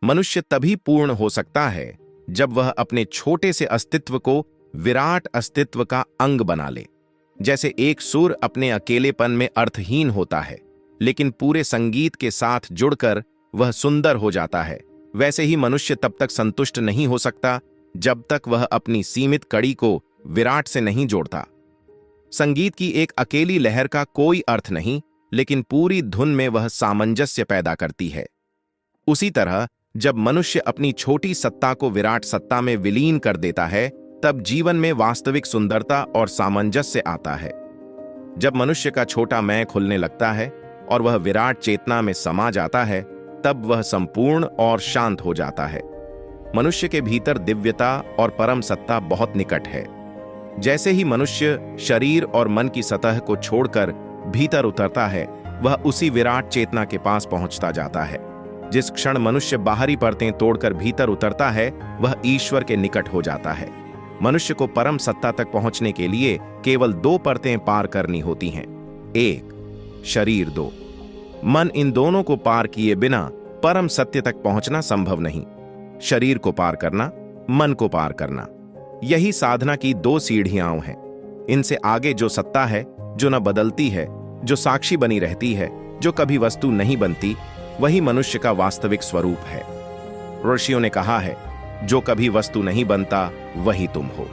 मनुष्य तभी पूर्ण हो सकता है जब वह अपने छोटे से अस्तित्व को विराट अस्तित्व का अंग बना ले। जैसे एक सुर अपने अकेलेपन में अर्थहीन होता है, लेकिन पूरे संगीत के साथ जुड़कर वह सुंदर हो जाता है, वैसे ही मनुष्य तब तक संतुष्ट नहीं हो सकता जब तक वह अपनी सीमित कड़ी को विराट से नहीं जोड़ता। संगीत की एक अकेली लहर का कोई अर्थ नहीं, लेकिन पूरी धुन में वह सामंजस्य पैदा करती है। उसी तरह जब मनुष्य अपनी छोटी सत्ता को विराट सत्ता में विलीन कर देता है, तब जीवन में वास्तविक सुंदरता और सामंजस्य आता है। जब मनुष्य का छोटा मैं खुलने लगता है और वह विराट चेतना में समा जाता है, तब वह संपूर्ण और शांत हो जाता है। मनुष्य के भीतर दिव्यता और परम सत्ता बहुत निकट है। जैसे ही मनुष्य शरीर और मन की सतह को छोड़कर भीतर उतरता है, वह उसी विराट चेतना के पास पहुंचता जाता है। जिस क्षण मनुष्य बाहरी परतें तोड़कर भीतर उतरता है, वह ईश्वर के निकट हो जाता है। मनुष्य को परम सत्ता तक पहुंचने के लिए केवल 2 परतें पार करनी होती हैं। 1 शरीर, 2 मन। इन दोनों को पार किए बिना परम सत्य तक पहुंचना संभव नहीं। शरीर को पार करना, मन को पार करना, यही साधना की 2 सीढ़ियां हैं। इनसे आगे जो सत्ता है, जो न बदलती है, जो साक्षी बनी रहती है, जो कभी वस्तु नहीं बनती, वही मनुष्य का वास्तविक स्वरूप है। ऋषियों ने कहा है, जो कभी वस्तु नहीं बनता वही तुम हो।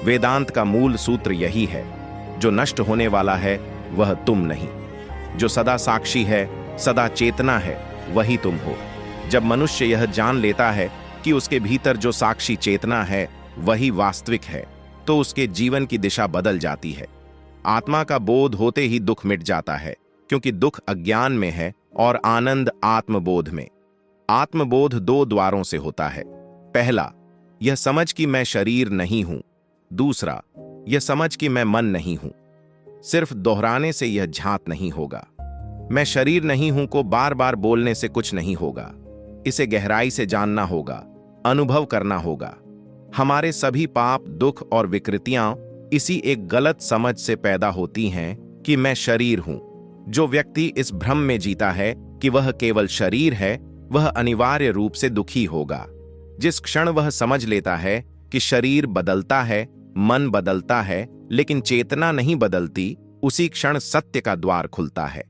वेदांत का मूल सूत्र यही है, जो नष्ट होने वाला है वह तुम नहीं। जो सदा साक्षी है, सदा चेतना है, वही तुम हो। जब मनुष्य यह जान लेता है कि उसके भीतर जो साक्षी चेतना है वही वास्तविक है, तो उसके जीवन की दिशा बदल जाती है। आत्मा का बोध होते ही दुख मिट जाता है, क्योंकि दुख अज्ञान में है और आनंद आत्मबोध में। आत्मबोध 2 द्वारों से होता है। पहला, यह समझ कि मैं शरीर नहीं हूं। दूसरा, यह समझ कि मैं मन नहीं हूं। सिर्फ दोहराने से यह झांत नहीं होगा। मैं शरीर नहीं हूं को बार बार बोलने से कुछ नहीं होगा। इसे गहराई से जानना होगा, अनुभव करना होगा। हमारे सभी पाप, दुख और विकृतियां इसी एक गलत समझ से पैदा होती हैं कि मैं शरीर हूं। जो व्यक्ति इस भ्रम में जीता है कि वह केवल शरीर है, वह अनिवार्य रूप से दुखी होगा। जिस क्षण वह समझ लेता है कि शरीर बदलता है, मन बदलता है, लेकिन चेतना नहीं बदलती, उसी क्षण सत्य का द्वार खुलता है।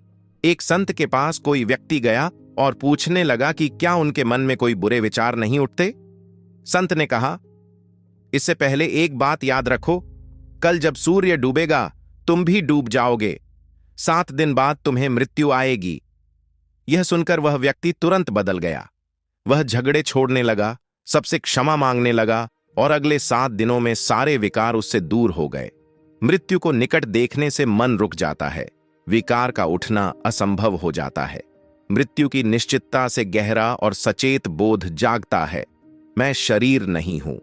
एक संत के पास कोई व्यक्ति गया और पूछने लगा कि क्या उनके मन में कोई बुरे विचार नहीं उठते। संत ने कहा, इससे पहले एक बात याद रखो, कल जब सूर्य डूबेगा तुम भी डूब जाओगे। 7 दिन बाद तुम्हें मृत्यु आएगी। यह सुनकर वह व्यक्ति तुरंत बदल गया। वह झगड़े छोड़ने लगा, सबसे क्षमा मांगने लगा और अगले 7 दिनों में सारे विकार उससे दूर हो गए। मृत्यु को निकट देखने से मन रुक जाता है, विकार का उठना असंभव हो जाता है। मृत्यु की निश्चितता से गहरा और सचेत बोध जागता है, मैं शरीर नहीं हूं।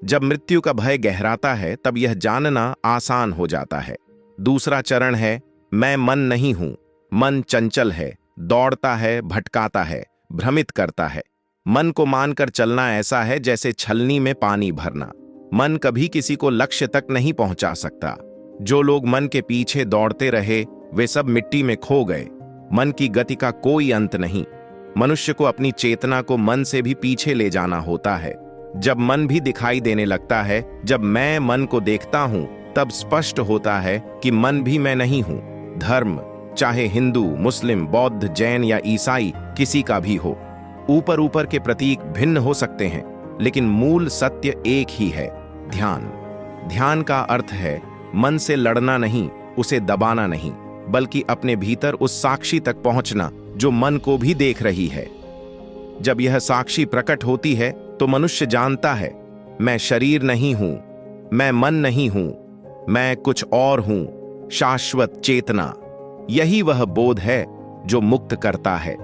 जब मृत्यु का भय गहराता है, तब यह जानना आसान हो जाता है। दूसरा चरण है, मैं मन नहीं हूं। मन चंचल है, दौड़ता है, भटकाता है, भ्रमित करता है। मन को मानकर चलना ऐसा है जैसे छलनी में पानी भरना। मन कभी किसी को लक्ष्य तक नहीं पहुंचा सकता। जो लोग मन के पीछे दौड़ते रहे, वे सब मिट्टी में खो गए। मन की गति का कोई अंत नहीं। मनुष्य को अपनी चेतना को मन से भी पीछे ले जाना होता है। जब मन भी दिखाई देने लगता है, जब मैं मन को देखता हूं, तब स्पष्ट होता है कि मन भी मैं नहीं हूं। धर्म, चाहे हिंदू, मुस्लिम, बौद्ध, जैन या ईसाई, किसी का भी हो, ऊपर ऊपर के प्रतीक भिन्न हो सकते हैं, लेकिन मूल सत्य एक ही है, ध्यान। ध्यान का अर्थ है मन से लड़ना नहीं, उसे दबाना नहीं, बल्कि अपने भीतर उस साक्षी तक पहुंचना जो मन को भी देख रही है। जब यह साक्षी प्रकट होती है तो मनुष्य जानता है, मैं शरीर नहीं हूं, मैं मन नहीं हूं, मैं कुछ और हूं, शाश्वत चेतना। यही वह बोध है जो मुक्त करता है।